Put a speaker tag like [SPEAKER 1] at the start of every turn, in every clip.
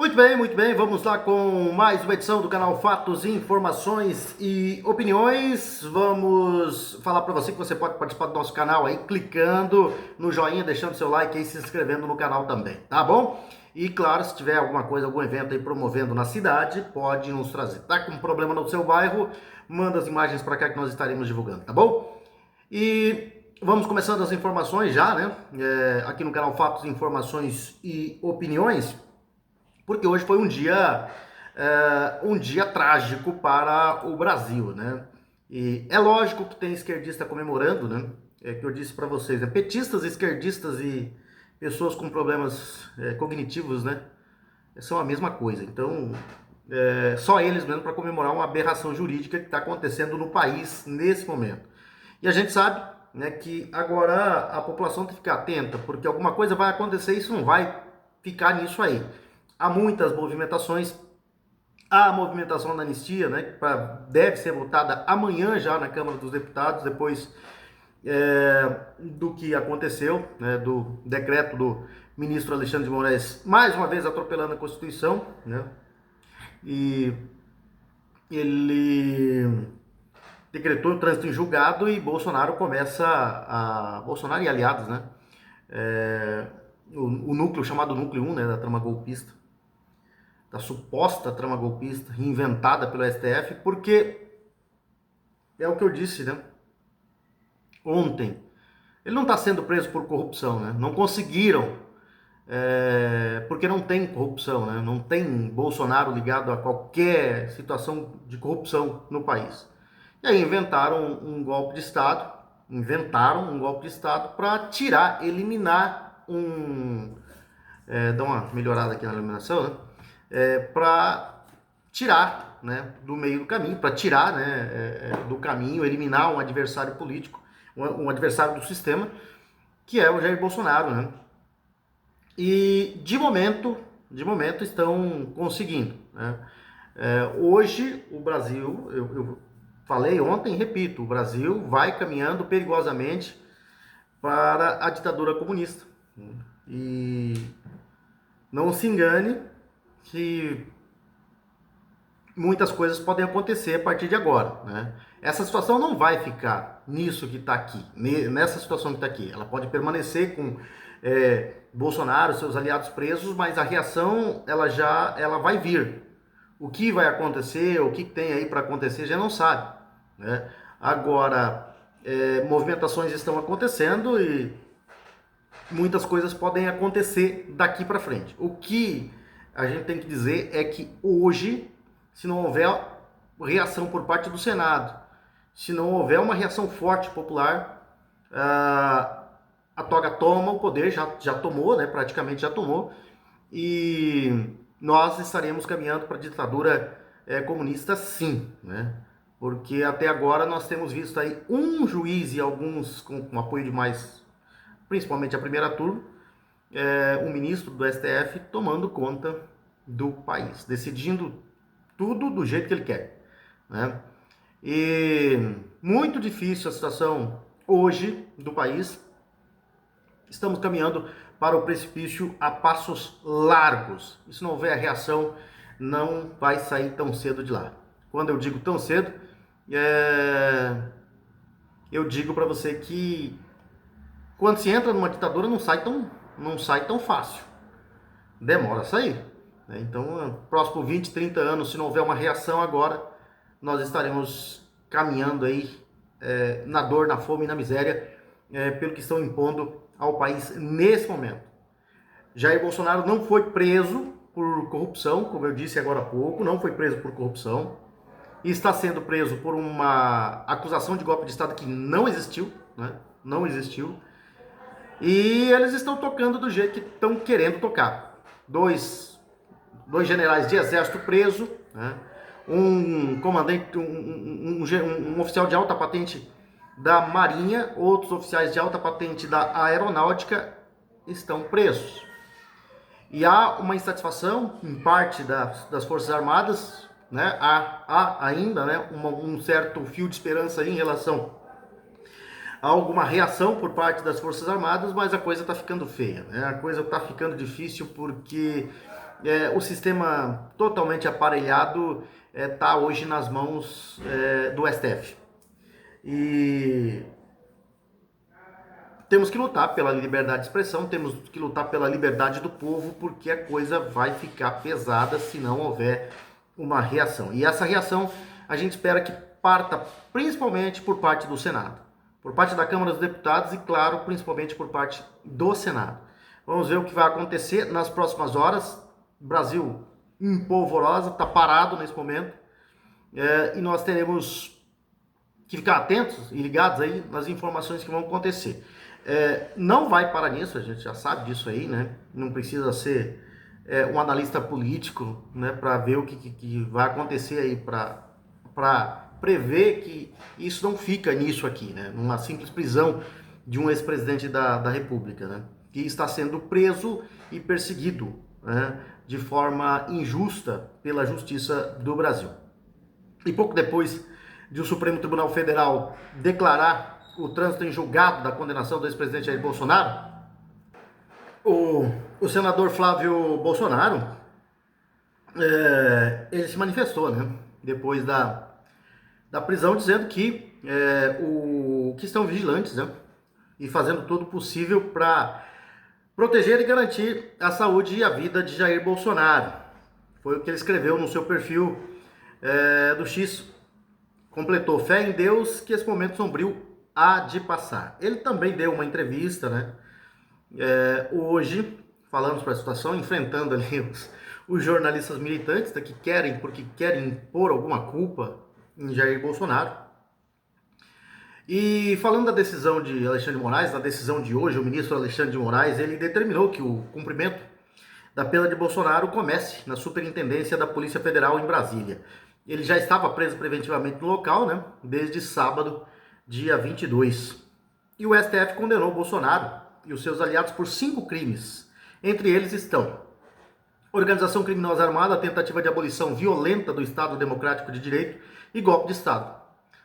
[SPEAKER 1] Muito bem, vamos lá com mais uma edição do canal Fatos, Informações e Opiniões. Vamos falar para você que você pode participar do nosso canal aí, clicando no joinha, deixando seu like e se inscrevendo no canal também, tá bom? E claro, se tiver alguma coisa, algum evento aí promovendo na cidade, pode nos trazer. Tá com problema no seu bairro? Manda as imagens para cá que nós estaremos divulgando, tá bom? E vamos começando as informações já, né? Aqui no canal Fatos, Informações e Opiniões. Porque hoje foi um dia trágico para o Brasil, né? E é lógico que tem esquerdista comemorando, né? É que eu disse para vocês, petistas, esquerdistas e pessoas com problemas cognitivos, né? São a mesma coisa. Então, só eles mesmo para comemorar uma aberração jurídica que está acontecendo no país nesse momento. E a gente sabe, né, que agora a população tem que ficar atenta, porque alguma coisa vai acontecer e isso não vai ficar nisso aí. Há muitas movimentações, há a movimentação da anistia, né, que deve ser votada amanhã já na Câmara dos Deputados, depois do que aconteceu, né, do decreto do ministro Alexandre de Moraes, mais uma vez atropelando a Constituição, né, e ele decretou o trânsito em julgado e Bolsonaro Bolsonaro e aliados, né, o núcleo chamado Núcleo 1, né, da trama golpista, da suposta trama golpista inventada pelo STF, porque é o que eu disse, né? Ontem, ele não está sendo preso por corrupção, né? Não conseguiram, porque não tem corrupção, né? Não tem Bolsonaro ligado a qualquer situação de corrupção no país. E aí inventaram um golpe de Estado, para tirar, eliminar dá uma melhorada aqui na iluminação, né? Para tirar, né, do meio do caminho, para tirar, né, do caminho, eliminar um adversário político, um adversário do sistema, que é o Jair Bolsonaro, né? E de momento estão conseguindo, né? Hoje o Brasil, eu falei ontem, repito, o Brasil vai caminhando perigosamente para a ditadura comunista. E não se engane que muitas coisas podem acontecer a partir de agora, né? Essa situação não vai ficar nisso que está aqui, nessa situação que está aqui. Ela pode permanecer com Bolsonaro, seus aliados presos, mas a reação ela vai vir. O que vai acontecer, o que tem aí para acontecer, já não sabe, né? Agora, movimentações estão acontecendo e muitas coisas podem acontecer daqui para frente. O que a gente tem que dizer é que hoje, se não houver reação por parte do Senado, se não houver uma reação forte popular, a toga toma o poder, já tomou, né? Praticamente já tomou, e nós estaremos caminhando para a ditadura comunista, sim, né? Porque até agora nós temos visto aí um juiz e alguns com apoio de mais, principalmente a primeira turma, um ministro do STF tomando conta do país, decidindo tudo do jeito que ele quer, né? E muito difícil a situação hoje do país. Estamos caminhando para o precipício a passos largos. E se não houver reação, não vai sair tão cedo de lá. Quando eu digo tão cedo, eu digo para você que quando se entra numa ditadura não sai tão fácil. Demora a sair. Então, próximo 20, 30 anos, se não houver uma reação agora, nós estaremos caminhando aí na dor, na fome e na miséria, pelo que estão impondo ao país nesse momento. Jair Bolsonaro não foi preso por corrupção, como eu disse agora há pouco, não foi preso por corrupção, e está sendo preso por uma acusação de golpe de Estado que não existiu, né? Não existiu. E eles estão tocando do jeito que estão querendo tocar. Dois generais de exército preso, né? Um comandante, um oficial de alta patente da Marinha, outros oficiais de alta patente da Aeronáutica estão presos. E há uma insatisfação em parte das Forças Armadas, né? Há ainda, né, um certo fio de esperança em relação a alguma reação por parte das Forças Armadas, mas a coisa está ficando feia, né? A coisa está ficando difícil porque o sistema totalmente aparelhado está hoje nas mãos do STF. E temos que lutar pela liberdade de expressão, temos que lutar pela liberdade do povo, porque a coisa vai ficar pesada se não houver uma reação. E essa reação a gente espera que parta principalmente por parte do Senado, por parte da Câmara dos Deputados e, claro, principalmente por parte do Senado. Vamos ver o que vai acontecer nas próximas horas. O Brasil em polvorosa, está parado nesse momento, e nós teremos que ficar atentos e ligados aí nas informações que vão acontecer. Não vai parar nisso, a gente já sabe disso aí, né? Não precisa ser um analista político, né, para ver o que vai acontecer aí, para prever que isso não fica nisso aqui, né? Numa simples prisão de um ex-presidente da República, né? Que está sendo preso e perseguido, né, de forma injusta pela Justiça do Brasil. E pouco depois de o Supremo Tribunal Federal declarar o trânsito em julgado da condenação do ex-presidente Jair Bolsonaro, o senador Flávio Bolsonaro, ele se manifestou, né, depois da prisão, dizendo que que estão vigilantes, né, e fazendo tudo possível para proteger e garantir a saúde e a vida de Jair Bolsonaro. Foi o que ele escreveu no seu perfil do X. Completou: fé em Deus que esse momento sombrio há de passar. Ele também deu uma entrevista, né, hoje, falando sobre a situação, enfrentando ali os jornalistas militantes, né, porque querem impor alguma culpa em Jair Bolsonaro. E falando da decisão de Alexandre de Moraes, da decisão de hoje, o ministro Alexandre de Moraes, ele determinou que o cumprimento da pena de Bolsonaro comece na Superintendência da Polícia Federal em Brasília. Ele já estava preso preventivamente no local, né, desde sábado, dia 22. E o STF condenou Bolsonaro e os seus aliados por 5 crimes. Entre eles estão organização criminosa armada, tentativa de abolição violenta do Estado Democrático de Direito e golpe de Estado.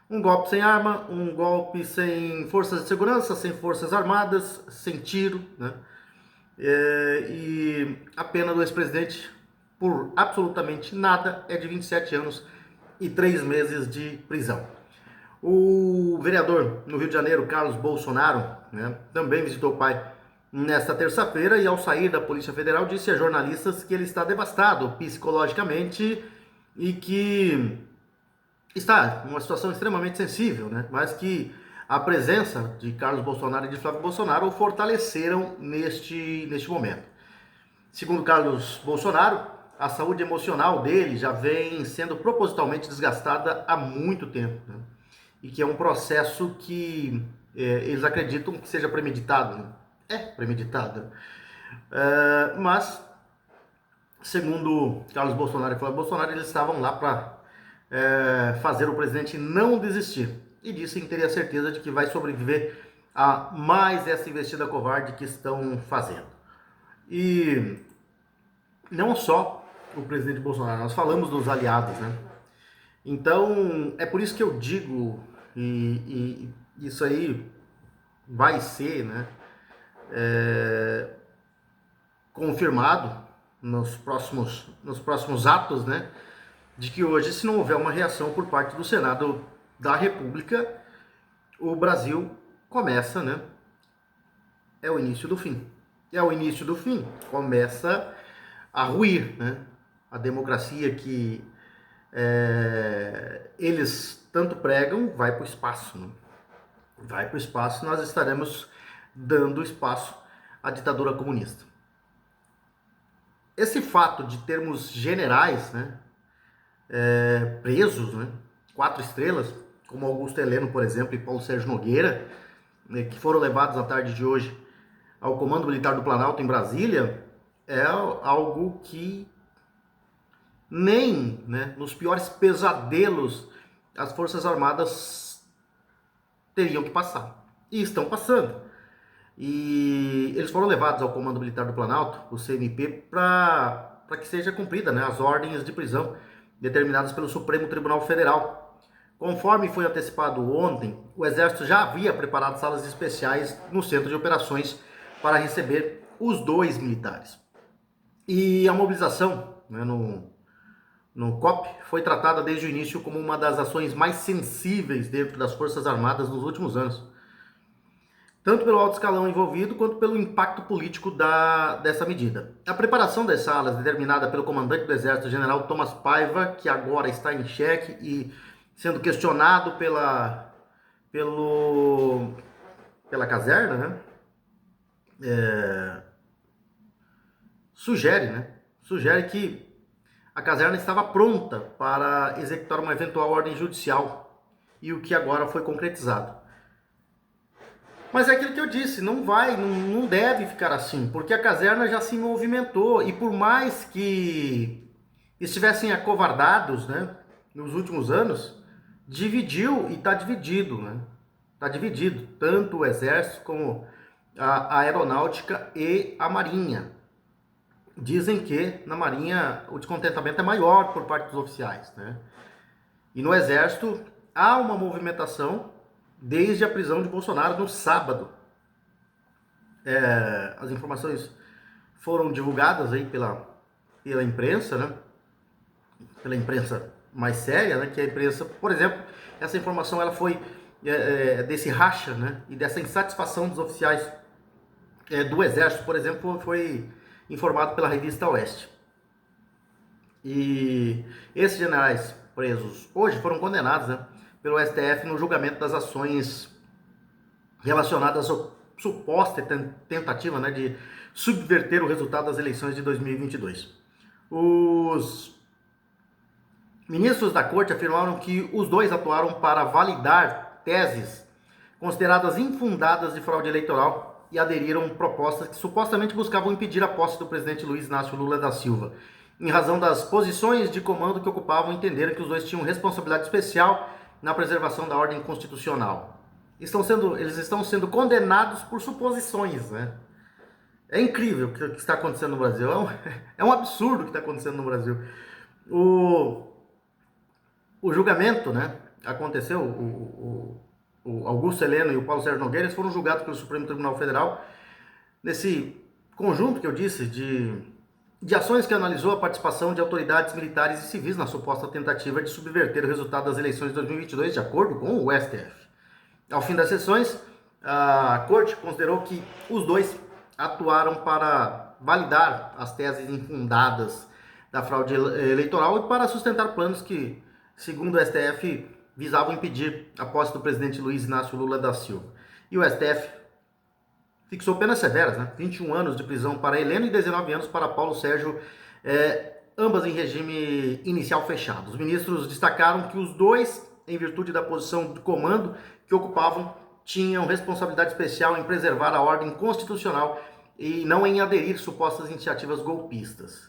[SPEAKER 1] Um golpe sem arma, um golpe sem forças de segurança, sem forças armadas, sem tiro, né? E a pena do ex-presidente por absolutamente nada é de 27 anos e 3 meses de prisão. O vereador no Rio de Janeiro, Carlos Bolsonaro, né, também visitou o pai nesta terça-feira e, ao sair da Polícia Federal, disse a jornalistas que ele está devastado psicologicamente e que está numa situação extremamente sensível, né? Mas que a presença de Carlos Bolsonaro e de Flávio Bolsonaro o fortaleceram neste momento. Segundo Carlos Bolsonaro, a saúde emocional dele já vem sendo propositalmente desgastada há muito tempo, né? E que é um processo que eles acreditam que seja premeditado, né? É premeditado. Mas, segundo Carlos Bolsonaro e Flávio Bolsonaro, eles estavam lá para fazer o presidente não desistir. E disse que teria certeza de que vai sobreviver a mais essa investida covarde que estão fazendo. E não só o presidente Bolsonaro, nós falamos dos aliados, né? Então, é por isso que eu digo, e isso aí vai ser, né, confirmado nos próximos atos, né, de que hoje, se não houver uma reação por parte do Senado da República, o Brasil começa, né, é o início do fim. É o início do fim, começa a ruir, né, a democracia que eles tanto pregam vai para o espaço, né? Vai para o espaço, nós estaremos dando espaço à ditadura comunista. Esse fato de termos generais, né, presos, né, 4 estrelas, como Augusto Heleno, por exemplo, e Paulo Sérgio Nogueira, né, que foram levados na tarde de hoje ao Comando Militar do Planalto em Brasília, é algo que nem, né, nos piores pesadelos as Forças Armadas teriam que passar. E estão passando. E eles foram levados ao Comando Militar do Planalto, o CMP, para que seja cumprida, né, as ordens de prisão determinadas pelo Supremo Tribunal Federal. Conforme foi antecipado ontem, o Exército já havia preparado salas especiais no Centro de Operações para receber os 2 militares. E a mobilização, né, no COP foi tratada desde o início como uma das ações mais sensíveis dentro das Forças Armadas nos últimos anos, tanto pelo alto escalão envolvido quanto pelo impacto político dessa medida. A preparação das salas, determinada pelo comandante do Exército, General Thomas Paiva, que agora está em xeque e sendo questionado pela caserna, né? Sugere que a caserna estava pronta para executar uma eventual ordem judicial, e o que agora foi concretizado. Mas é aquilo que eu disse, não deve ficar assim, porque a caserna já se movimentou, e por mais que estivessem acovardados, né, nos últimos anos, dividiu e está dividido, né? Está dividido, tanto o Exército como a Aeronáutica e a Marinha. Dizem que na Marinha o descontentamento é maior por parte dos oficiais, né? E no Exército há uma movimentação desde a prisão de Bolsonaro no sábado. As informações foram divulgadas aí pela imprensa, né? Pela imprensa mais séria, né? Que a imprensa, por exemplo, essa informação ela foi desse racha, né? E dessa insatisfação dos oficiais do Exército, por exemplo, foi informado pela revista Oeste. E esses generais presos hoje foram condenados, né, pelo STF no julgamento das ações relacionadas à suposta tentativa, né, de subverter o resultado das eleições de 2022. Os ministros da corte afirmaram que os dois atuaram para validar teses consideradas infundadas de fraude eleitoral e aderiram propostas que supostamente buscavam impedir a posse do presidente Luiz Inácio Lula da Silva. Em razão das posições de comando que ocupavam, entenderam que os dois tinham responsabilidade especial na preservação da ordem constitucional. Eles estão sendo condenados por suposições, né? É incrível o que está acontecendo no Brasil. É um absurdo o que está acontecendo no Brasil. O julgamento, né, aconteceu, o Augusto Heleno e o Paulo Sérgio Nogueira foram julgados pelo Supremo Tribunal Federal nesse conjunto que eu disse de ações que analisou a participação de autoridades militares e civis na suposta tentativa de subverter o resultado das eleições de 2022, de acordo com o STF. Ao fim das sessões, a Corte considerou que os dois atuaram para validar as teses infundadas da fraude eleitoral e para sustentar planos que, segundo o STF, visavam impedir a posse do presidente Luiz Inácio Lula da Silva. E o STF fixou penas severas, né? 21 anos de prisão para Heleno e 19 anos para Paulo Sérgio, ambas em regime inicial fechado. Os ministros destacaram que os dois, em virtude da posição de comando que ocupavam, tinham responsabilidade especial em preservar a ordem constitucional e não em aderir supostas iniciativas golpistas.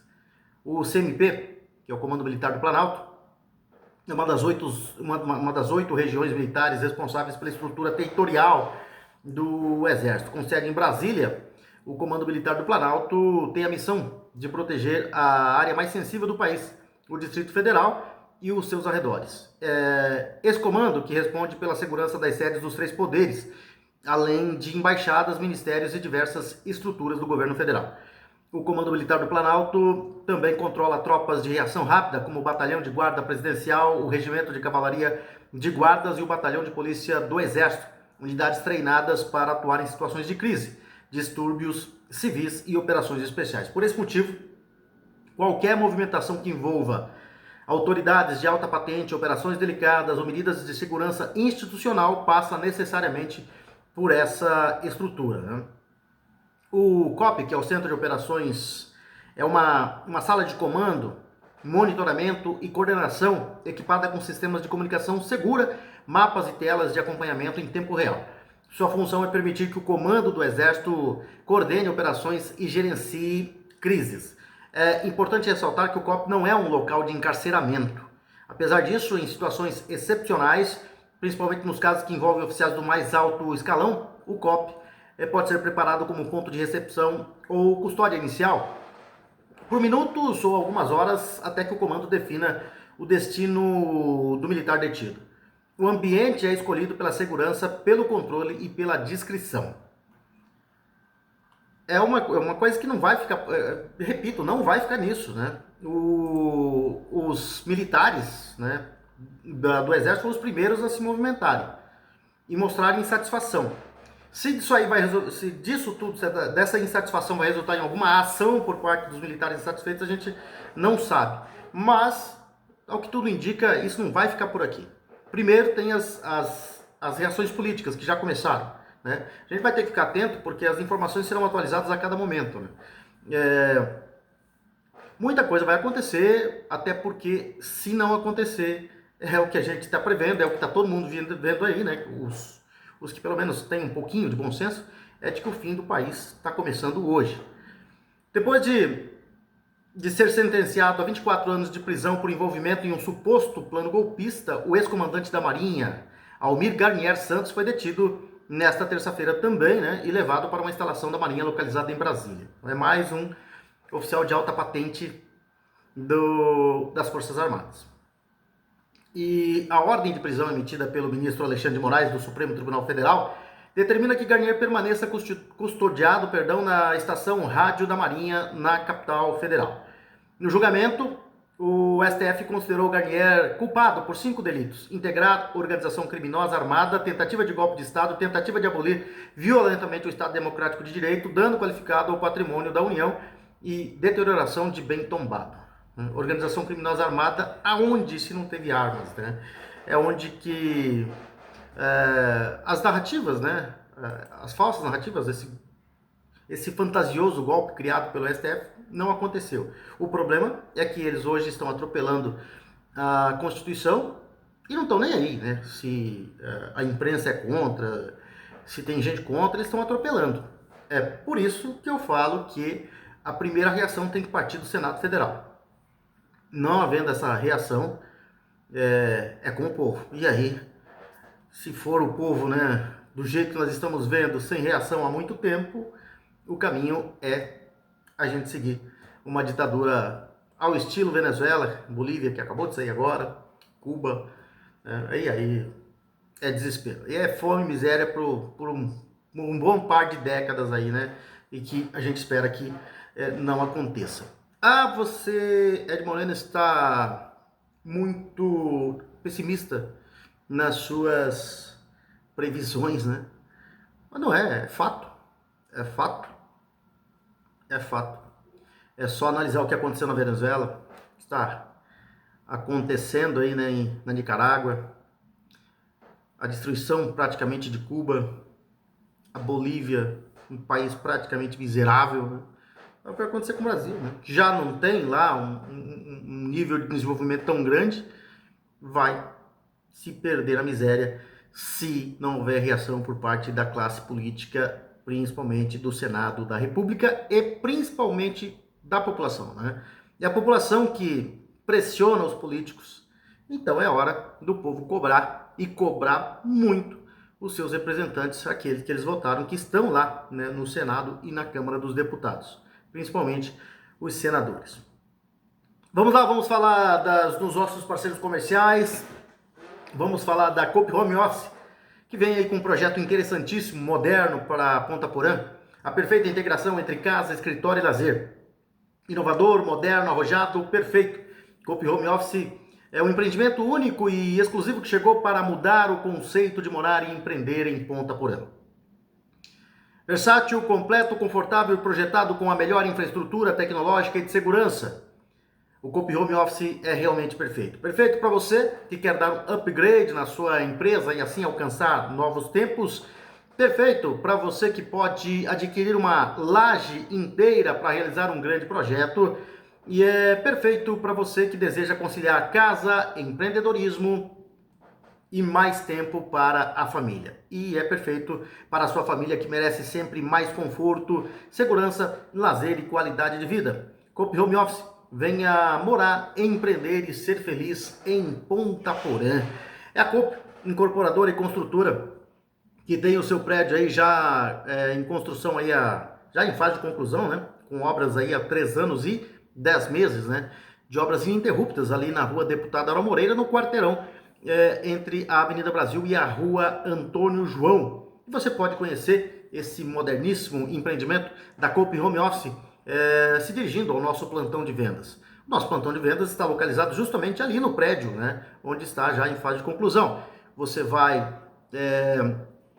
[SPEAKER 1] O CMP, que é o Comando Militar do Planalto, é uma das 8 regiões militares responsáveis pela estrutura territorial do Exército. Com sede em Brasília, o Comando Militar do Planalto tem a missão de proteger a área mais sensível do país, o Distrito Federal e os seus arredores. Esse comando que responde pela segurança das sedes dos 3 poderes, além de embaixadas, ministérios e diversas estruturas do governo federal. O Comando Militar do Planalto também controla tropas de reação rápida, como o Batalhão de Guarda Presidencial, o Regimento de Cavalaria de Guardas e o Batalhão de Polícia do Exército, unidades treinadas para atuar em situações de crise, distúrbios civis e operações especiais. Por esse motivo, qualquer movimentação que envolva autoridades de alta patente, operações delicadas ou medidas de segurança institucional passa necessariamente por essa estrutura, né? O COP, que é o Centro de Operações, é uma sala de comando, monitoramento e coordenação equipada com sistemas de comunicação segura, mapas e telas de acompanhamento em tempo real. Sua função é permitir que o comando do Exército coordene operações e gerencie crises. É importante ressaltar que o COP não é um local de encarceramento. Apesar disso, em situações excepcionais, principalmente nos casos que envolvem oficiais do mais alto escalão, o COP pode ser preparado como ponto de recepção ou custódia inicial, por minutos ou algumas horas, até que o comando defina o destino do militar detido. O ambiente é escolhido pela segurança, pelo controle e pela discrição. é uma coisa que não vai ficar, repito, não vai ficar nisso, né? Os militares, né, do Exército foram os primeiros a se movimentarem e mostrarem insatisfação. Se disso aí se disso tudo, dessa insatisfação vai resultar em alguma ação por parte dos militares insatisfeitos, a gente não sabe. Mas, ao que tudo indica, isso não vai ficar por aqui. Primeiro tem as reações políticas que já começaram, né? A gente vai ter que ficar atento porque as informações serão atualizadas a cada momento, né? Muita coisa vai acontecer, até porque se não acontecer, é o que a gente está prevendo, é o que está todo mundo vendo aí, né? Os que pelo menos têm um pouquinho de bom senso, é de que o fim do país está começando hoje. Depois de ser sentenciado a 24 anos de prisão por envolvimento em um suposto plano golpista, o ex-comandante da Marinha, Almir Garnier Santos, foi detido nesta terça-feira também, né, e levado para uma instalação da Marinha localizada em Brasília. É mais um oficial de alta patente das Forças Armadas. E a ordem de prisão emitida pelo ministro Alexandre de Moraes do Supremo Tribunal Federal determina que Garnier permaneça custodiado, na estação rádio da Marinha na capital federal. No julgamento, o STF considerou Garnier culpado por 5 delitos: integrar organização criminosa armada, tentativa de golpe de Estado, tentativa de abolir violentamente o Estado Democrático de Direito, dano qualificado ao patrimônio da União e deterioração de bem tombado. Organização criminosa armada, aonde se não teve armas, né? É onde que as narrativas, né? As falsas narrativas, esse fantasioso golpe criado pelo STF não aconteceu. O problema é que eles hoje estão atropelando a Constituição e não estão nem aí, né? Se a imprensa é contra, se tem gente contra, eles estão atropelando. É por isso que eu falo que a primeira reação tem que partir do Senado Federal. Não havendo essa reação, é com o povo. E aí, se for o povo, né, do jeito que nós estamos vendo, sem reação há muito tempo, o caminho é a gente seguir uma ditadura ao estilo Venezuela, Bolívia, que acabou de sair agora, Cuba, e aí é desespero. E é fome e miséria por um bom par de décadas aí, né? E que a gente espera que não aconteça. Você, Ed Moreno, está muito pessimista nas suas previsões, né? Mas não é fato. É fato. É fato. É só analisar o que aconteceu na Venezuela, o que está acontecendo aí, né, na Nicarágua, a destruição praticamente de Cuba, a Bolívia, um país praticamente miserável, né? É o que vai acontecer com o Brasil, né? Que já não tem lá um nível de desenvolvimento tão grande, vai se perder a miséria se não houver reação por parte da classe política, principalmente do Senado da República e principalmente da população, né? E a população que pressiona os políticos, então é hora do povo cobrar e cobrar muito os seus representantes, aqueles que eles votaram, que estão lá, né, no Senado e na Câmara dos Deputados, principalmente os senadores. Vamos lá, vamos falar dos nossos parceiros comerciais, vamos falar da Coop Home Office, que vem aí com um projeto interessantíssimo, moderno para Ponta Porã, a perfeita integração entre casa, escritório e lazer. Inovador, moderno, arrojado, perfeito. Coop Home Office é um empreendimento único e exclusivo que chegou para mudar o conceito de morar e empreender em Ponta Porã. Versátil, completo, confortável e projetado com a melhor infraestrutura tecnológica e de segurança. O Coop Home Office é realmente perfeito. Perfeito para você que quer dar um upgrade na sua empresa e assim alcançar novos tempos. Perfeito para você que pode adquirir uma laje inteira para realizar um grande projeto. E é perfeito para você que deseja conciliar casa, empreendedorismo e mais tempo para a família. E é perfeito para a sua família que merece sempre mais conforto, segurança, lazer e qualidade de vida. Coop Home Office, venha morar, empreender e ser feliz em Ponta Porã. É a Coop, incorporadora e construtora, que tem o seu prédio aí já em construção, aí já em fase de conclusão, né? Com obras aí há 3 anos e 10 meses, né? De obras ininterruptas ali na rua Deputado Aral Moreira, no quarteirão, entre a Avenida Brasil e a rua Antônio João. E você pode conhecer esse moderníssimo empreendimento da Coop Home Office, se dirigindo ao nosso plantão de vendas. Nosso plantão de vendas está localizado justamente ali no prédio, né, onde está já em fase de conclusão. Você vai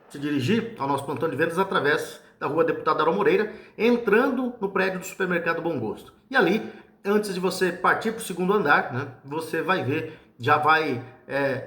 [SPEAKER 1] se dirigir ao nosso plantão de vendas através da rua Deputado Aron Moreira, entrando no prédio do supermercado Bom Gosto. E ali, antes de você partir para o segundo andar, né, você vai ver, já vai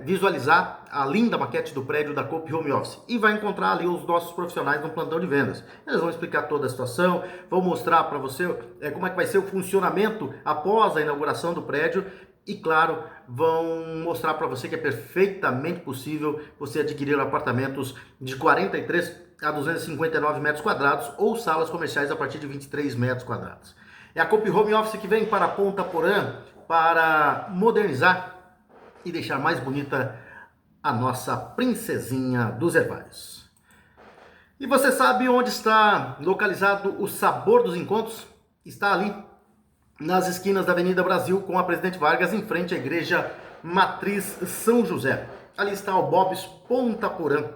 [SPEAKER 1] visualizar a linda maquete do prédio da Coop Home Office e vai encontrar ali os nossos profissionais no plantão de vendas. Eles vão explicar toda a situação, vão mostrar para você como é que vai ser o funcionamento após a inauguração do prédio e, claro, vão mostrar para você que é perfeitamente possível você adquirir apartamentos de 43 a 259 metros quadrados ou salas comerciais a partir de 23 metros quadrados. É a Coop Home Office que vem para Ponta Porã para modernizar e deixar mais bonita a nossa princesinha dos Hervários. E você sabe onde está localizado o Sabor dos Encontros? Está ali nas esquinas da Avenida Brasil com a Presidente Vargas, em frente à Igreja Matriz São José. Ali está o Bob's Ponta Porã.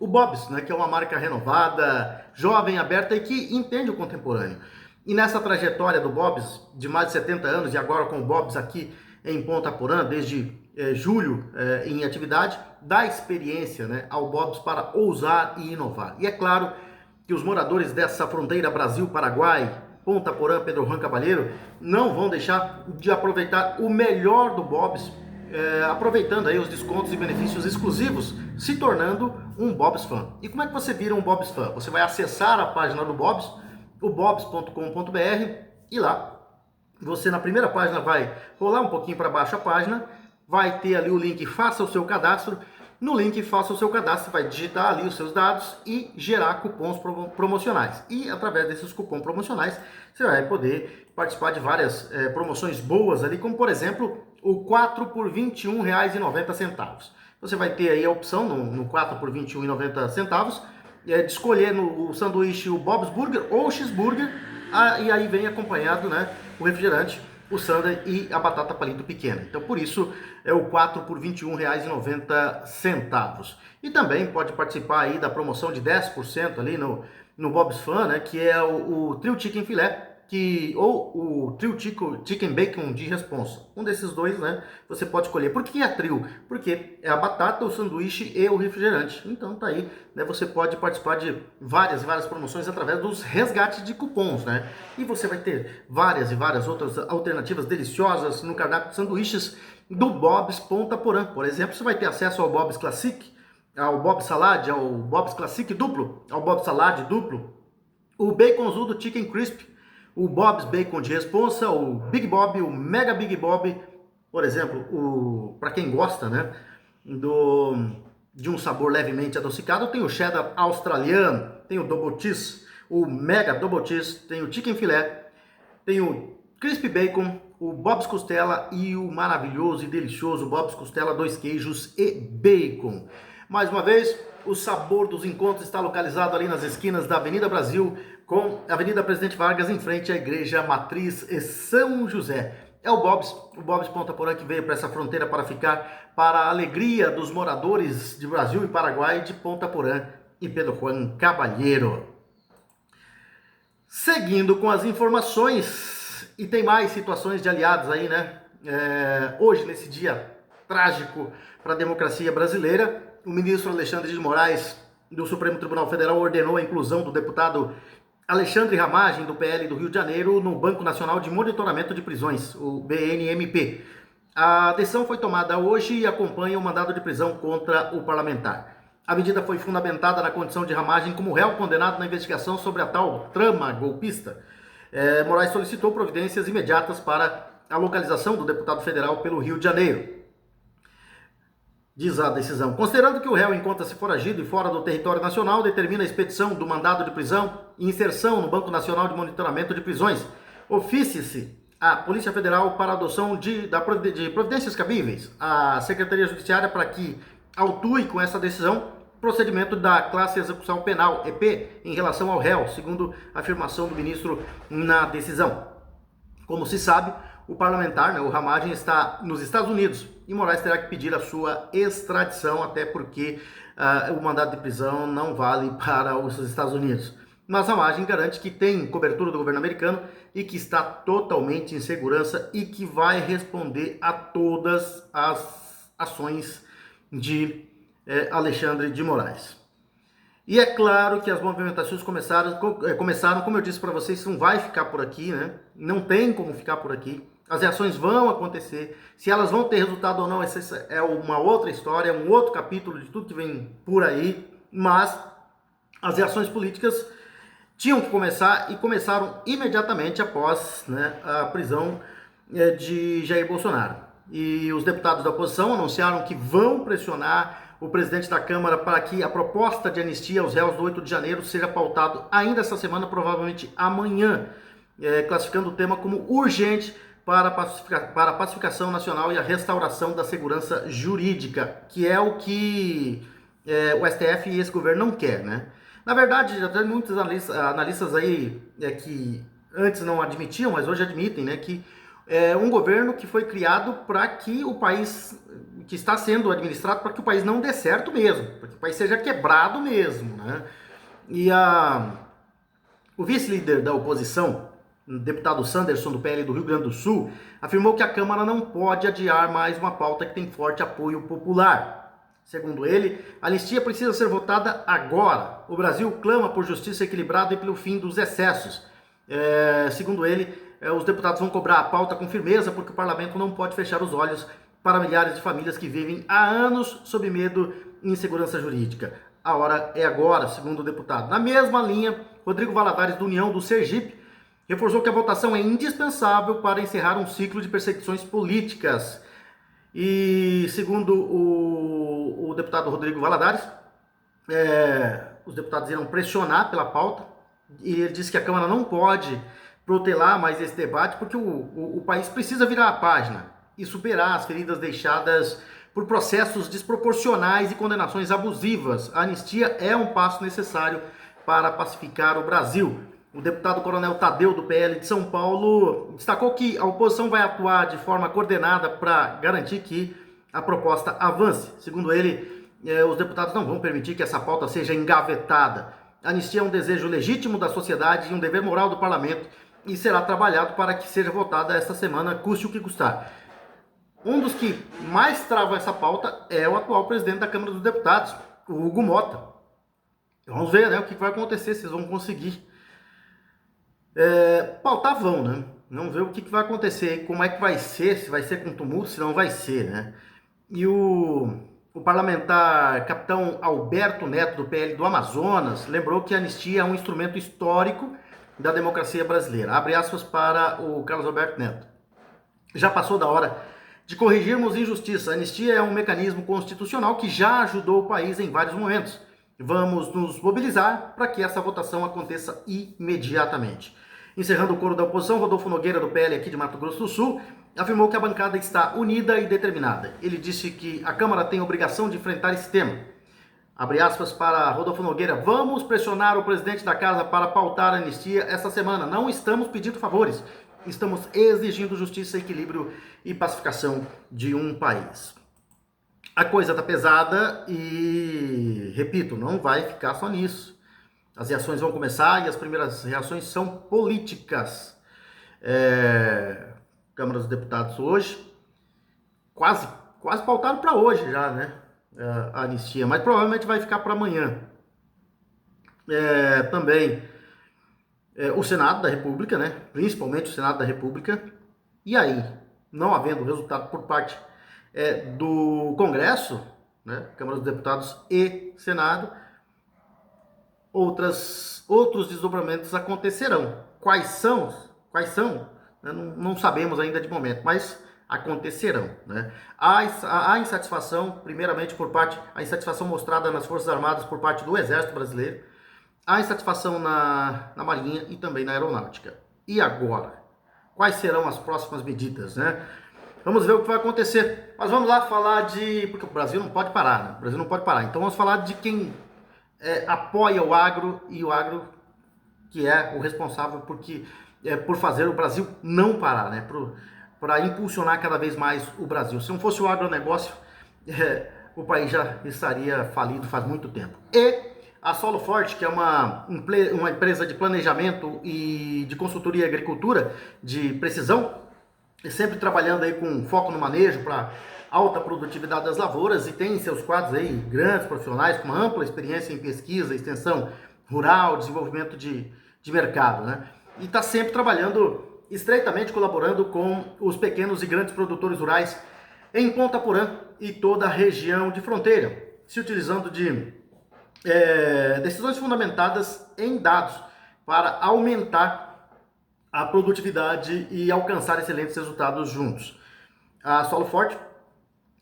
[SPEAKER 1] O Bob's, né, que é uma marca renovada, jovem, aberta e que entende o contemporâneo. E nessa trajetória do Bob's, de mais de 70 anos, e agora com o Bob's aqui em Ponta Porã, desde julho em atividade, dá experiência, né, ao Bob's para ousar e inovar. E é claro que os moradores dessa fronteira Brasil-Paraguai, Ponta Porã, Pedro Juan Caballero, não vão deixar de aproveitar o melhor do Bob's, aproveitando aí os descontos e benefícios exclusivos, se tornando um Bob's Fan. E como é que você vira um Bob's Fan? Você vai acessar a página do Bob's, o bobs.com.br, e lá você na primeira página vai rolar um pouquinho para baixo a página, vai ter ali o link Faça o seu cadastro. No link Faça o seu cadastro, vai digitar ali os seus dados e gerar cupons promocionais. E através desses cupons promocionais, você vai poder participar de várias promoções boas ali, como por exemplo, o 4 por R$ 21,90. Você vai ter aí a opção no 4 por R$ 21,90 de escolher no sanduíche o Bob's Burger ou o Cheeseburger, e aí vem acompanhado, né, o refrigerante, o sundae e a batata palito pequena. Então, por isso, é o 4 por R$ 21,90. E também pode participar aí da promoção de 10% ali no Bob's Fan, né, que é o Trio Chicken Filé, ou o Trio Chicken Bacon de responsa. Um desses dois, né, você pode escolher. Por que é trio? Porque é a batata, o sanduíche e o refrigerante. Então tá aí, né, você pode participar de várias promoções através dos resgates de cupons, né? E você vai ter várias e várias outras alternativas deliciosas no cardápio de sanduíches do Bob's Ponta Porã. Por exemplo, você vai ter acesso ao Bob's Classic, ao Bob's Salad, ao Bob's Classic duplo, ao Bob's Salad duplo, o Baconzudo Chicken Crisp, o Bob's Bacon de responsa, o Big Bob, o Mega Big Bob, por exemplo, para quem gosta, né, de um sabor levemente adocicado, tem o Cheddar australiano, tem o Double Cheese, o Mega Double Cheese, tem o Chicken Filé, tem o Crispy Bacon, o Bob's Costela e o maravilhoso e delicioso Bob's Costela 2 queijos e bacon. Mais uma vez, o Sabor dos Encontros está localizado ali nas esquinas da Avenida Brasil com a Avenida Presidente Vargas, em frente à Igreja Matriz São José. É o Bob's Ponta Porã, que veio para essa fronteira para ficar, para a alegria dos moradores de Brasil e Paraguai, de Ponta Porã e Pedro Juan Caballero. Seguindo com as informações, e tem mais situações de aliados aí, né? Hoje, nesse dia trágico para a democracia brasileira, o ministro Alexandre de Moraes, do Supremo Tribunal Federal, ordenou a inclusão do deputado Alexandre Ramagem, do PL do Rio de Janeiro, no Banco Nacional de Monitoramento de Prisões, o BNMP. A decisão foi tomada hoje e acompanha o mandado de prisão contra o parlamentar. A medida foi fundamentada na condição de Ramagem como réu condenado na investigação sobre a tal trama golpista. Moraes solicitou providências imediatas para a localização do deputado federal pelo Rio de Janeiro. Diz a decisão: considerando que o réu encontra-se foragido e fora do território nacional, determina a expedição do mandado de prisão e inserção no Banco Nacional de Monitoramento de Prisões. Oficie-se à Polícia Federal para a adoção de providências cabíveis à Secretaria Judiciária para que autue com essa decisão procedimento da classe execução penal, EP, em relação ao réu, segundo a afirmação do ministro na decisão. Como se sabe, o parlamentar, né, o Ramagem, está nos Estados Unidos e Moraes terá que pedir a sua extradição, até porque o mandado de prisão não vale para os Estados Unidos. Mas a margem garante que tem cobertura do governo americano e que está totalmente em segurança e que vai responder a todas as ações de Alexandre de Moraes. E é claro que as movimentações começaram, como eu disse para vocês, não vai ficar por aqui, né? Não tem como ficar por aqui. As reações vão acontecer. Se elas vão ter resultado ou não, essa é uma outra história, um outro capítulo de tudo que vem por aí. Mas as reações políticas tinham que começar e começaram imediatamente após, né, a prisão de Jair Bolsonaro. E os deputados da oposição anunciaram que vão pressionar o presidente da Câmara para que a proposta de anistia aos réus do 8 de janeiro seja pautado ainda essa semana, provavelmente amanhã, classificando o tema como urgente para a pacificação nacional e a restauração da segurança jurídica, que é o que o STF e esse governo não quer, né? Na verdade, já tem muitos analistas aí que antes não admitiam, mas hoje admitem, né, que é um governo que foi criado para que o país, que está sendo administrado para que o país não dê certo mesmo, para que o país seja quebrado mesmo, né? E o vice-líder da oposição, o deputado Sanderson, do PL do Rio Grande do Sul, afirmou que a Câmara não pode adiar mais uma pauta que tem forte apoio popular. Segundo ele, a anistia precisa ser votada agora. O Brasil clama por justiça equilibrada e pelo fim dos excessos. Segundo ele, os deputados vão cobrar a pauta com firmeza, porque o parlamento não pode fechar os olhos para milhares de famílias que vivem há anos sob medo e insegurança jurídica. A hora é agora, segundo o deputado. Na mesma linha, Rodrigo Valadares, do União do Sergipe, reforçou que a votação é indispensável para encerrar um ciclo de perseguições políticas. E, segundo o deputado Rodrigo Valadares, os deputados irão pressionar pela pauta, e ele disse que a Câmara não pode protelar mais esse debate, porque o país precisa virar a página e superar as feridas deixadas por processos desproporcionais e condenações abusivas. A anistia é um passo necessário para pacificar o Brasil. O deputado Coronel Tadeu, do PL de São Paulo, destacou que a oposição vai atuar de forma coordenada para garantir que a proposta avance. Segundo ele, os deputados não vão permitir que essa pauta seja engavetada. A anistia é um desejo legítimo da sociedade e um dever moral do parlamento, e será trabalhado para que seja votada esta semana, custe o que custar. Um dos que mais trava essa pauta é o atual presidente da Câmara dos Deputados, o Hugo Mota. Vamos ver, né, o que vai acontecer, se eles vão conseguir pautar vão, né? Vamos ver o que vai acontecer, como é que vai ser, se vai ser com tumulto, se não vai ser, né? E o parlamentar capitão Alberto Neto, do PL do Amazonas, lembrou que a anistia é um instrumento histórico da democracia brasileira. Abre aspas para o Carlos Alberto Neto. Já passou da hora de corrigirmos injustiça. A anistia é um mecanismo constitucional que já ajudou o país em vários momentos. Vamos nos mobilizar para que essa votação aconteça imediatamente. Encerrando o coro da oposição, Rodolfo Nogueira, do PL aqui de Mato Grosso do Sul, afirmou que a bancada está unida e determinada. Ele disse que a Câmara tem a obrigação de enfrentar esse tema. Abre aspas para Rodolfo Nogueira. Vamos pressionar o presidente da casa para pautar a anistia essa semana. Não estamos pedindo favores. Estamos exigindo justiça, equilíbrio e pacificação de um país. A coisa tá pesada e, repito, não vai ficar só nisso. As reações vão começar e as primeiras reações são políticas. Câmara dos Deputados hoje, quase pautaram para hoje já, né? A anistia, mas provavelmente vai ficar para amanhã. Também o Senado da República, né? Principalmente o Senado da República. E aí, não havendo resultado por parte do Congresso, né? Câmara dos Deputados e Senado, outros desdobramentos acontecerão. Quais são? Não sabemos ainda de momento, mas acontecerão, né? A insatisfação, primeiramente a insatisfação mostrada nas Forças Armadas por parte do Exército Brasileiro, a insatisfação na Marinha e também na Aeronáutica. E agora? Quais serão as próximas medidas, né? Vamos ver o que vai acontecer. Mas vamos lá falar porque o Brasil não pode parar, né? O Brasil não pode parar. Então vamos falar de quem apoia o agro, e o agro que é o responsável por fazer o Brasil não parar, né? Para impulsionar cada vez mais o Brasil. Se não fosse o agronegócio, o país já estaria falido faz muito tempo. E a Solo Forte, que é uma empresa de planejamento e de consultoria e agricultura de precisão, sempre trabalhando aí com foco no manejo para alta produtividade das lavouras, e tem em seus quadros aí grandes profissionais com uma ampla experiência em pesquisa, extensão rural, desenvolvimento de mercado, né? E está sempre trabalhando estreitamente, colaborando com os pequenos e grandes produtores rurais em Ponta Porã e toda a região de fronteira, se utilizando de decisões fundamentadas em dados para aumentar a produtividade e alcançar excelentes resultados juntos. A Solo Forte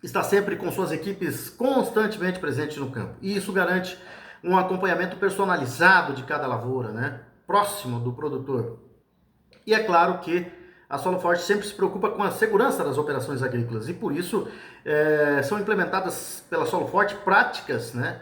[SPEAKER 1] está sempre com suas equipes constantemente presentes no campo, e isso garante um acompanhamento personalizado de cada lavoura, né? Próximo do produtor. E é claro que a Solo Forte sempre se preocupa com a segurança das operações agrícolas, e por isso são implementadas pela Solo Forte práticas, né,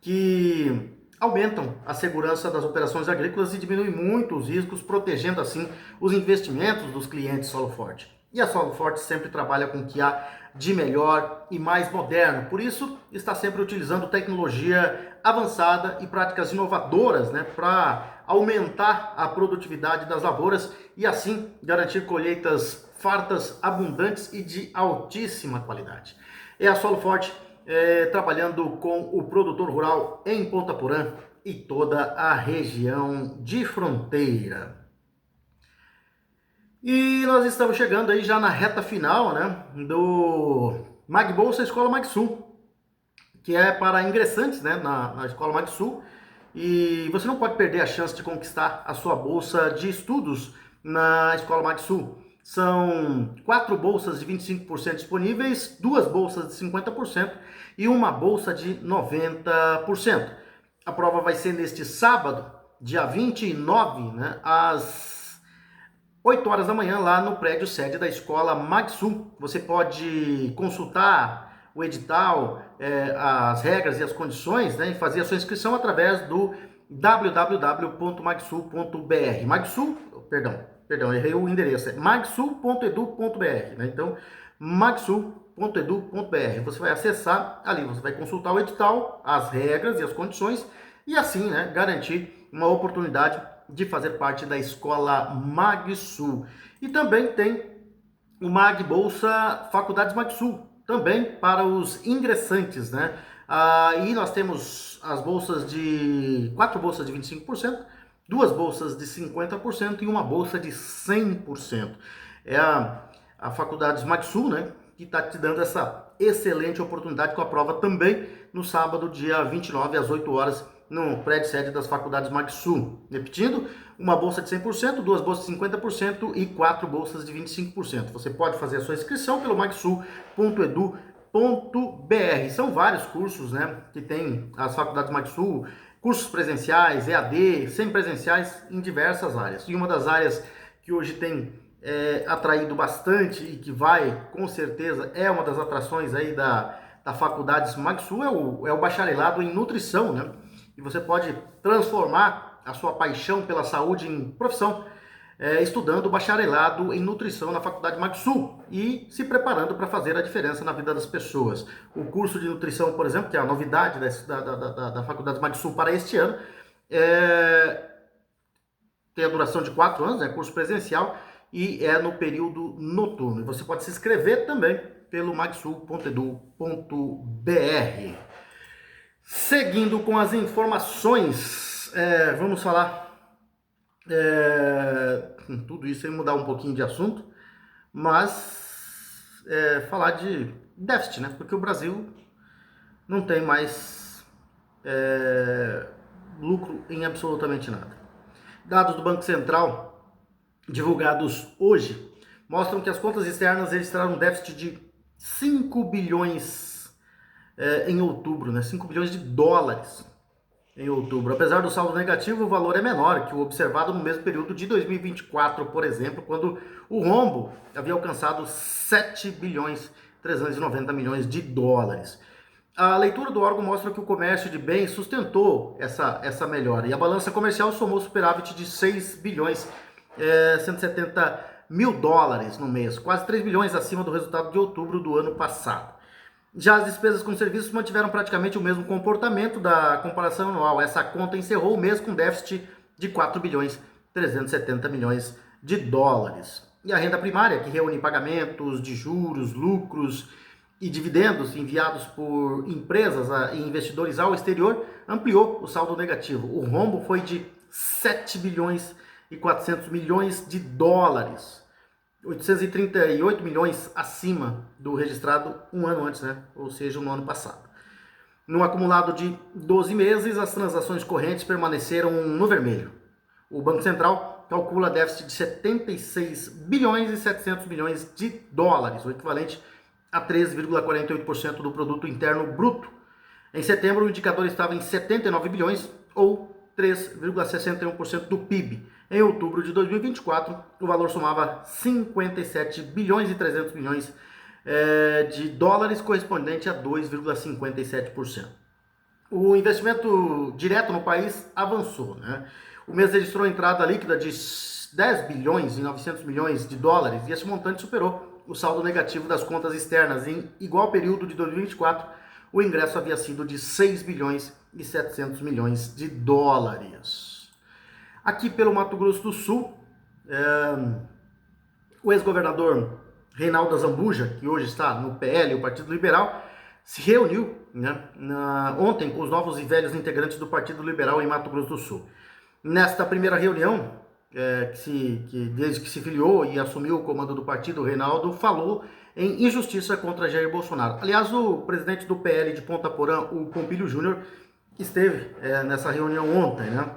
[SPEAKER 1] que aumentam a segurança das operações agrícolas e diminuem muito os riscos, protegendo assim os investimentos dos clientes Solo Forte. E a Solo Forte sempre trabalha com o que há de melhor e mais moderno, por isso está sempre utilizando tecnologia avançada e práticas inovadoras, né, para aumentar a produtividade das lavouras e assim garantir colheitas fartas, abundantes e de altíssima qualidade. É a Solo Forte trabalhando com o produtor rural em Ponta Porã e toda a região de fronteira. E nós estamos chegando aí já na reta final, né, do Mag Bolsa Escola MagSul, que é para ingressantes, né, na Escola MagSul, e você não pode perder a chance de conquistar a sua bolsa de estudos na Escola MagSul. São 4 bolsas de 25% disponíveis, 2 bolsas de 50% e uma bolsa de 90%. A prova vai ser neste sábado, dia 29, né, às 8 horas da manhã, lá no prédio sede da Escola MagSul. Você pode consultar o edital, as regras e as condições, né, e fazer a sua inscrição através do www.magsul.br. Perdão, errei o endereço, é magsul.edu.br, né? Então, magsul.edu.br. Você vai acessar ali, você vai consultar o edital, as regras e as condições, e assim, né, garantir uma oportunidade de fazer parte da Escola MagSul. E também tem o Mag Bolsa Faculdades MagSul, também para os ingressantes, né? E nós temos as bolsas 4 bolsas de 25%, 2 bolsas de 50% e uma bolsa de 100%. É a Faculdades MagSul, né, que está te dando essa excelente oportunidade com a prova também no sábado, dia 29, às 8 horas, no prédio sede das Faculdades MagSul. Repetindo, uma bolsa de 100%, 2 bolsas de 50% e 4 bolsas de 25%. Você pode fazer a sua inscrição pelo magsul.edu.br. São vários cursos, né, que tem as Faculdades MagSul, cursos presenciais, EAD, semipresenciais em diversas áreas. E uma das áreas que hoje tem atraído bastante e que vai, com certeza, é uma das atrações aí da Faculdades MagSul é o bacharelado em nutrição, né? E você pode transformar a sua paixão pela saúde em profissão, estudando o bacharelado em nutrição na Faculdade MagSul e se preparando para fazer a diferença na vida das pessoas. O curso de nutrição, por exemplo, que é a novidade da Faculdade MagSul para este ano, tem a duração de 4 anos, é curso presencial e é no período noturno. E você pode se inscrever também pelo magsul.edu.br. Seguindo com as informações, vamos falar tudo isso sem mudar um pouquinho de assunto, mas falar de déficit, né? Porque o Brasil não tem mais lucro em absolutamente nada. Dados do Banco Central divulgados hoje mostram que as contas externas registraram um déficit de 5 bilhões em outubro, né? 5 bilhões de dólares em outubro. Apesar do saldo negativo, o valor é menor que o observado no mesmo período de 2024, por exemplo, quando o rombo havia alcançado 7 bilhões 390 milhões de dólares. A leitura do órgão mostra que o comércio de bens sustentou essa melhora e a balança comercial somou superávit de 6 bilhões 170 mil dólares no mês, quase 3 bilhões acima do resultado de outubro do ano passado. Já as despesas com serviços mantiveram praticamente o mesmo comportamento da comparação anual. Essa conta encerrou o mês com déficit de 4 bilhões 370 milhões de dólares. E a renda primária, que reúne pagamentos de juros, lucros e dividendos enviados por empresas e investidores ao exterior, ampliou o saldo negativo. O rombo foi de 7 bilhões e 400 milhões de dólares. 838 milhões acima do registrado um ano antes, né? Ou seja, no ano passado. No acumulado de 12 meses, as transações correntes permaneceram no vermelho. O Banco Central calcula déficit de 76 bilhões e 700 milhões de dólares, o equivalente a 13,48% do produto interno bruto. Em setembro, o indicador estava em 79 bilhões ou 3,61% do PIB. Em outubro de 2024, o valor somava 57 bilhões e 300 milhões de dólares, correspondente a 2,57%. O investimento direto no país avançou, né? O mês registrou entrada líquida de 10 bilhões e 900 milhões de dólares e esse montante superou o saldo negativo das contas externas. Em igual período de 2024, o ingresso havia sido de 6 bilhões e 700 milhões de dólares. Aqui pelo Mato Grosso do Sul, o ex-governador Reinaldo Azambuja, que hoje está no PL, o Partido Liberal, se reuniu, né, ontem com os novos e velhos integrantes do Partido Liberal em Mato Grosso do Sul. Nesta primeira reunião, desde que se filiou e assumiu o comando do partido, o Reinaldo falou em injustiça contra Jair Bolsonaro. Aliás, o presidente do PL de Ponta Porã, o Pompílio Júnior, esteve nessa reunião ontem, né?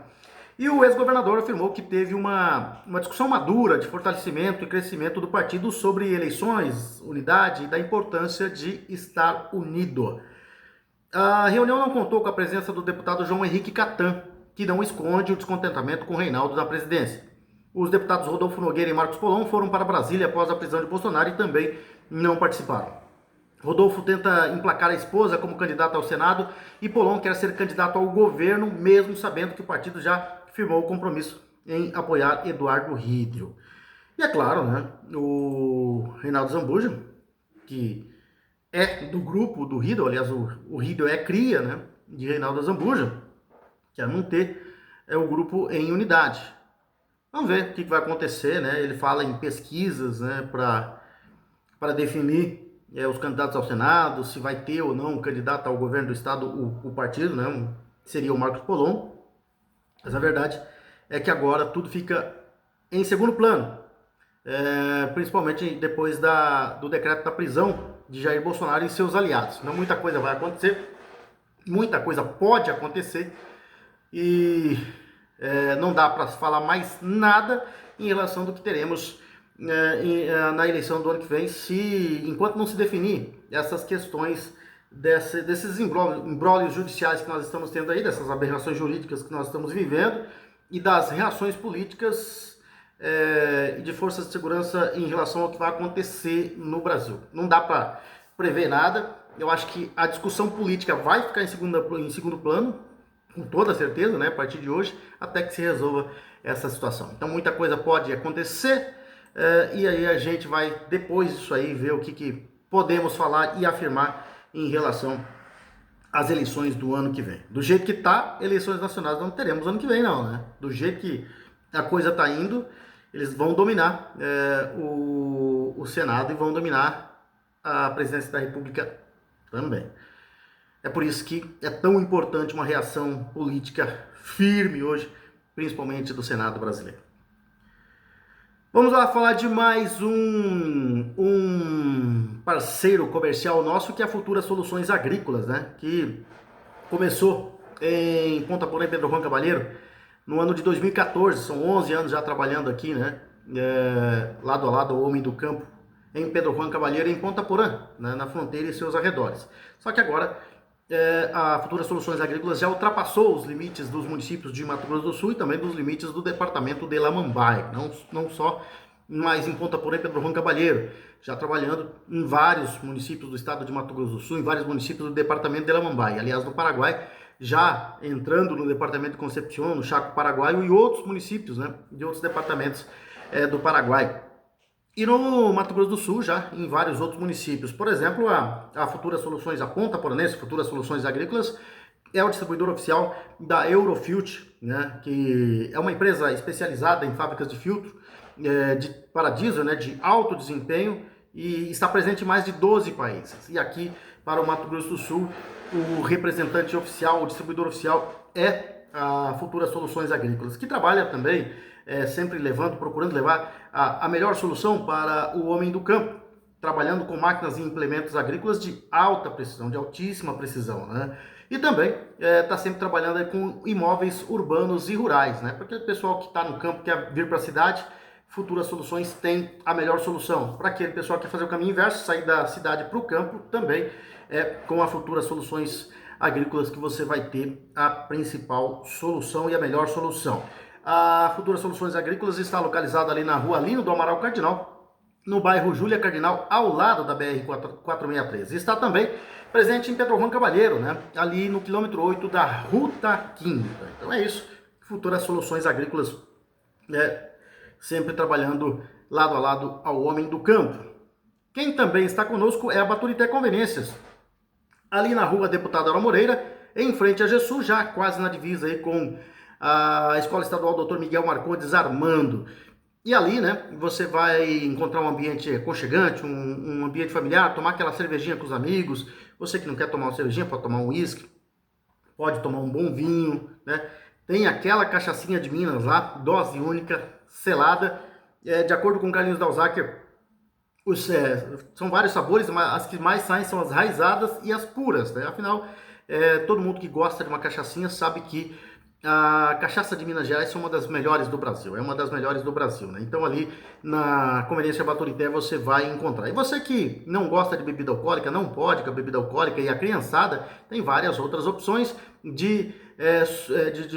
[SPEAKER 1] E o ex-governador afirmou que teve uma discussão madura de fortalecimento e crescimento do partido sobre eleições, unidade e da importância de estar unido. A reunião não contou com a presença do deputado João Henrique Catan, que não esconde o descontentamento com o Reinaldo na presidência. Os deputados Rodolfo Nogueira e Marcos Polon foram para Brasília após a prisão de Bolsonaro e também não participaram. Rodolfo tenta emplacar a esposa como candidata ao Senado e Polon quer ser candidato ao governo, mesmo sabendo que o partido já firmou o compromisso em apoiar Eduardo Rídio. E é claro, né, o Reinaldo Zambuja, que é do grupo do Rídio, aliás, o Rídio é cria, né, de Reinaldo Zambuja, quer manter o grupo em unidade. Vamos ver o que vai acontecer, né? Ele fala em pesquisas, né, para definir os candidatos ao Senado, se vai ter ou não um candidato ao governo do estado, o partido, né? Seria o Marcos Polon. Mas a verdade é que agora tudo fica em segundo plano, principalmente depois do decreto da prisão de Jair Bolsonaro e seus aliados. Não muita coisa vai acontecer, muita coisa pode acontecer e não dá para falar mais nada em relação do que teremos na eleição do ano que vem, enquanto não se definir essas questões desses imbróglios judiciais que nós estamos tendo aí, dessas aberrações jurídicas que nós estamos vivendo e das reações políticas e de forças de segurança em relação ao que vai acontecer no Brasil. Não dá para prever nada. Eu acho que a discussão política vai ficar em segundo plano, com toda certeza, né, a partir de hoje, até que se resolva essa situação. Então muita coisa pode acontecer e aí a gente vai, depois disso aí, ver o que podemos falar e afirmar em relação às eleições do ano que vem. Do jeito que tá, eleições nacionais não teremos ano que vem não, né? Do jeito que a coisa tá indo, eles vão dominar o Senado e vão dominar a presidência da República também. É por isso que é tão importante uma reação política firme hoje, principalmente do Senado brasileiro. Vamos lá falar de mais um parceiro comercial nosso, que é a Futura Soluções Agrícolas, né? Que começou em Ponta Porã e Pedro Juan Caballero no ano de 2014. São 11 anos já trabalhando aqui, né? Lado a lado, o homem do campo, em Pedro Juan Caballero e em Ponta Porã, né? Na fronteira e seus arredores. Só que agora a Futura Soluções Agrícolas já ultrapassou os limites dos municípios de Mato Grosso do Sul e também dos limites do departamento de Lamambai, não só mais em Ponta Porã e Pedro Juan Caballero, já trabalhando em vários municípios do estado de Mato Grosso do Sul, em vários municípios do departamento de Lamambai, aliás, no Paraguai, já entrando no departamento de Concepción, no Chaco Paraguaio e outros municípios, né, de outros departamentos do Paraguai. E no Mato Grosso do Sul, já em vários outros municípios. Por exemplo, a Futura Soluções, a Ponta Poranense, Futura Soluções Agrícolas, é o distribuidor oficial da Eurofiltr, né, que é uma empresa especializada em fábricas de filtro para diesel, né, de alto desempenho, e está presente em mais de 12 países. E aqui, para o Mato Grosso do Sul, o representante oficial, o distribuidor oficial é a Futura Soluções Agrícolas, que trabalha também sempre procurando levar a melhor solução para o homem do campo, trabalhando com máquinas e implementos agrícolas de alta precisão, de altíssima precisão, né? E também está sempre trabalhando aí com imóveis urbanos e rurais, né? Porque o pessoal que está no campo quer vir para a cidade, Futuras Soluções tem a melhor solução. Para aquele pessoal que quer fazer o caminho inverso, sair da cidade para o campo, também com a Futuras Soluções Agrícolas que você vai ter a principal solução e a melhor solução. A Futuras Soluções Agrícolas está localizada ali na rua Lino do Amaral Cardinal, no bairro Júlia Cardinal, ao lado da BR-463. Está também presente em Pedro Juan Cavalheiro, né? Ali no quilômetro 8 da Ruta Quinta. Então é isso, Futuras Soluções Agrícolas, sempre trabalhando lado a lado ao homem do campo. Quem também está conosco é a Baturité Conveniências, ali na rua Deputado Aura Moreira, em frente a Jesus, já quase na divisa aí com a Escola Estadual Dr. Miguel Marcondes Armando. E ali, né, você vai encontrar um ambiente aconchegante, um ambiente familiar, tomar aquela cervejinha com os amigos. Você que não quer tomar uma cervejinha, pode tomar um uísque, pode tomar um bom vinho, né? Tem aquela cachaçinha de Minas lá, dose única, selada, de acordo com o Carlinhos Dalzacker, são vários sabores, mas as que mais saem são as raizadas e as puras, né? Afinal, todo mundo que gosta de uma cachaçinha sabe que a cachaça de Minas Gerais é uma das melhores do Brasil, né? Então ali na Conveniência Baturité você vai encontrar. E você que não gosta de bebida alcoólica, não pode com a bebida alcoólica, e a criançada, tem várias outras opções de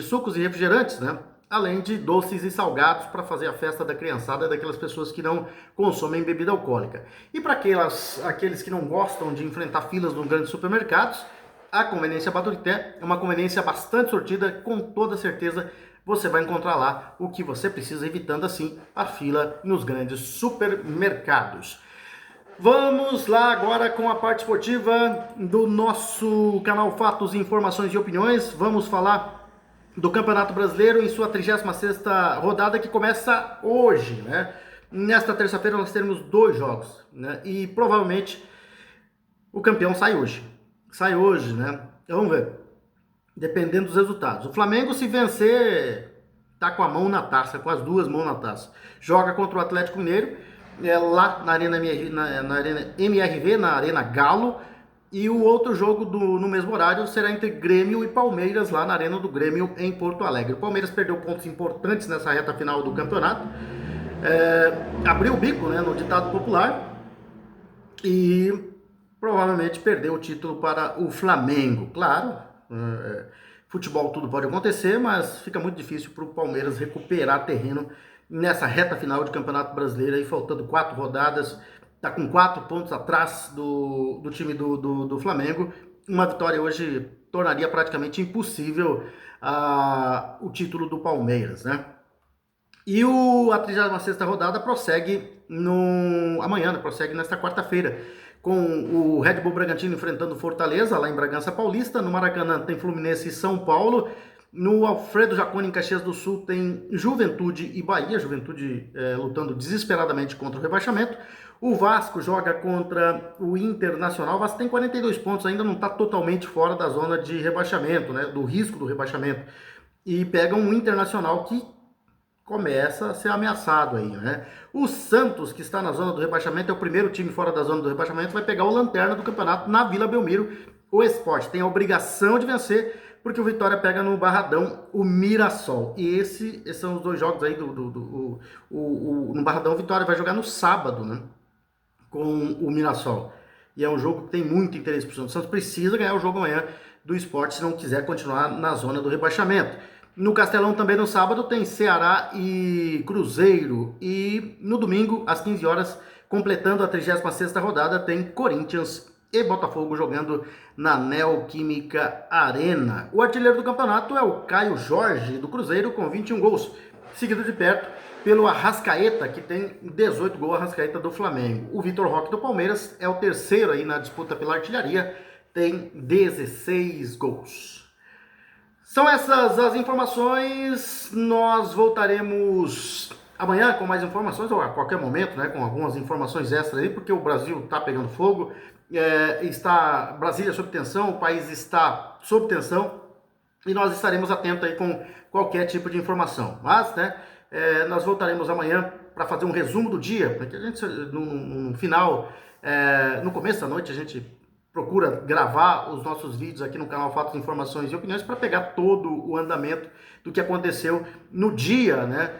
[SPEAKER 1] sucos e refrigerantes, né? Além de doces e salgados para fazer a festa da criançada, daquelas pessoas que não consomem bebida alcoólica. E para aqueles que não gostam de enfrentar filas nos grandes supermercados, a Conveniência Baturité é uma conveniência bastante sortida, com toda certeza você vai encontrar lá o que você precisa, evitando assim a fila nos grandes supermercados. Vamos lá agora com a parte esportiva do nosso canal Fatos, Informações e Opiniões. Vamos falar do Campeonato Brasileiro em sua 36ª rodada, que começa hoje, né? Nesta terça-feira nós teremos 2 jogos, né? E provavelmente o campeão sai hoje. Sai hoje, né? Vamos ver. Dependendo dos resultados. O Flamengo, se vencer, tá com a mão na taça, com as 2 mãos na taça. Joga contra o Atlético Mineiro, lá na Arena MRV, na Arena Galo. E o outro jogo no mesmo horário será entre Grêmio e Palmeiras, lá na Arena do Grêmio, em Porto Alegre. O Palmeiras perdeu pontos importantes nessa reta final do campeonato. Abriu o bico, né, no ditado popular. E provavelmente perdeu o título para o Flamengo. Claro, futebol tudo pode acontecer, mas fica muito difícil para o Palmeiras recuperar terreno nessa reta final de Campeonato Brasileiro, aí faltando 4 rodadas. Está com 4 pontos atrás do time do Flamengo. Uma vitória hoje tornaria praticamente impossível o título do Palmeiras, né? E a 36ª rodada prossegue amanhã, né? Prossegue nesta quarta-feira, com o Red Bull Bragantino enfrentando Fortaleza, lá em Bragança Paulista. No Maracanã tem Fluminense e São Paulo. No Alfredo Jaconi, em Caxias do Sul, tem Juventude e Bahia. Juventude lutando desesperadamente contra o rebaixamento. O Vasco joga contra o Internacional. O Vasco tem 42 pontos, ainda não está totalmente fora da zona de rebaixamento, né, do risco do rebaixamento. E pega um Internacional que começa a ser ameaçado aí, né? O Santos, que está na zona do rebaixamento, é o primeiro time fora da zona do rebaixamento, vai pegar o lanterna do campeonato na Vila Belmiro. O Sport tem a obrigação de vencer, porque o Vitória pega no Barradão o Mirassol. E esses são os 2 jogos aí no Barradão. O Vitória vai jogar no sábado, né, com o Mirassol. E é um jogo que tem muito interesse para o Santos. O Santos precisa ganhar o jogo amanhã do Sport se não quiser continuar na zona do rebaixamento. No Castelão também no sábado tem Ceará e Cruzeiro. E no domingo, às 15 horas, completando a 36ª rodada, tem Corinthians e Botafogo jogando na Neoquímica Arena. O artilheiro do campeonato é o Caio Jorge, do Cruzeiro, com 21 gols. Seguido de perto pelo Arrascaeta, que tem 18 gols, Arrascaeta do Flamengo. O Vitor Roque do Palmeiras é o terceiro aí na disputa pela artilharia, tem 16 gols. São essas as informações, nós voltaremos amanhã com mais informações, ou a qualquer momento, né, com algumas informações extras aí, porque o Brasil está pegando fogo, está Brasília sob tensão, o país está sob tensão, e nós estaremos atentos aí com qualquer tipo de informação. Mas, né, nós voltaremos amanhã para fazer um resumo do dia, porque a gente, no final, no começo da noite, a gente procura gravar os nossos vídeos aqui no canal Fatos, Informações e Opiniões para pegar todo o andamento do que aconteceu no dia, né?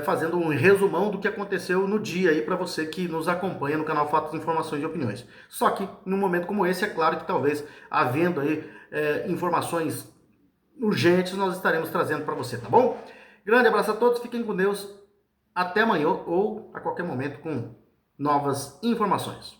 [SPEAKER 1] Fazendo um resumão do que aconteceu no dia aí para você que nos acompanha no canal Fatos, Informações e Opiniões. Só que num momento como esse, é claro que talvez havendo aí informações urgentes, nós estaremos trazendo para você, tá bom? Grande abraço a todos, fiquem com Deus, até amanhã ou a qualquer momento com novas informações.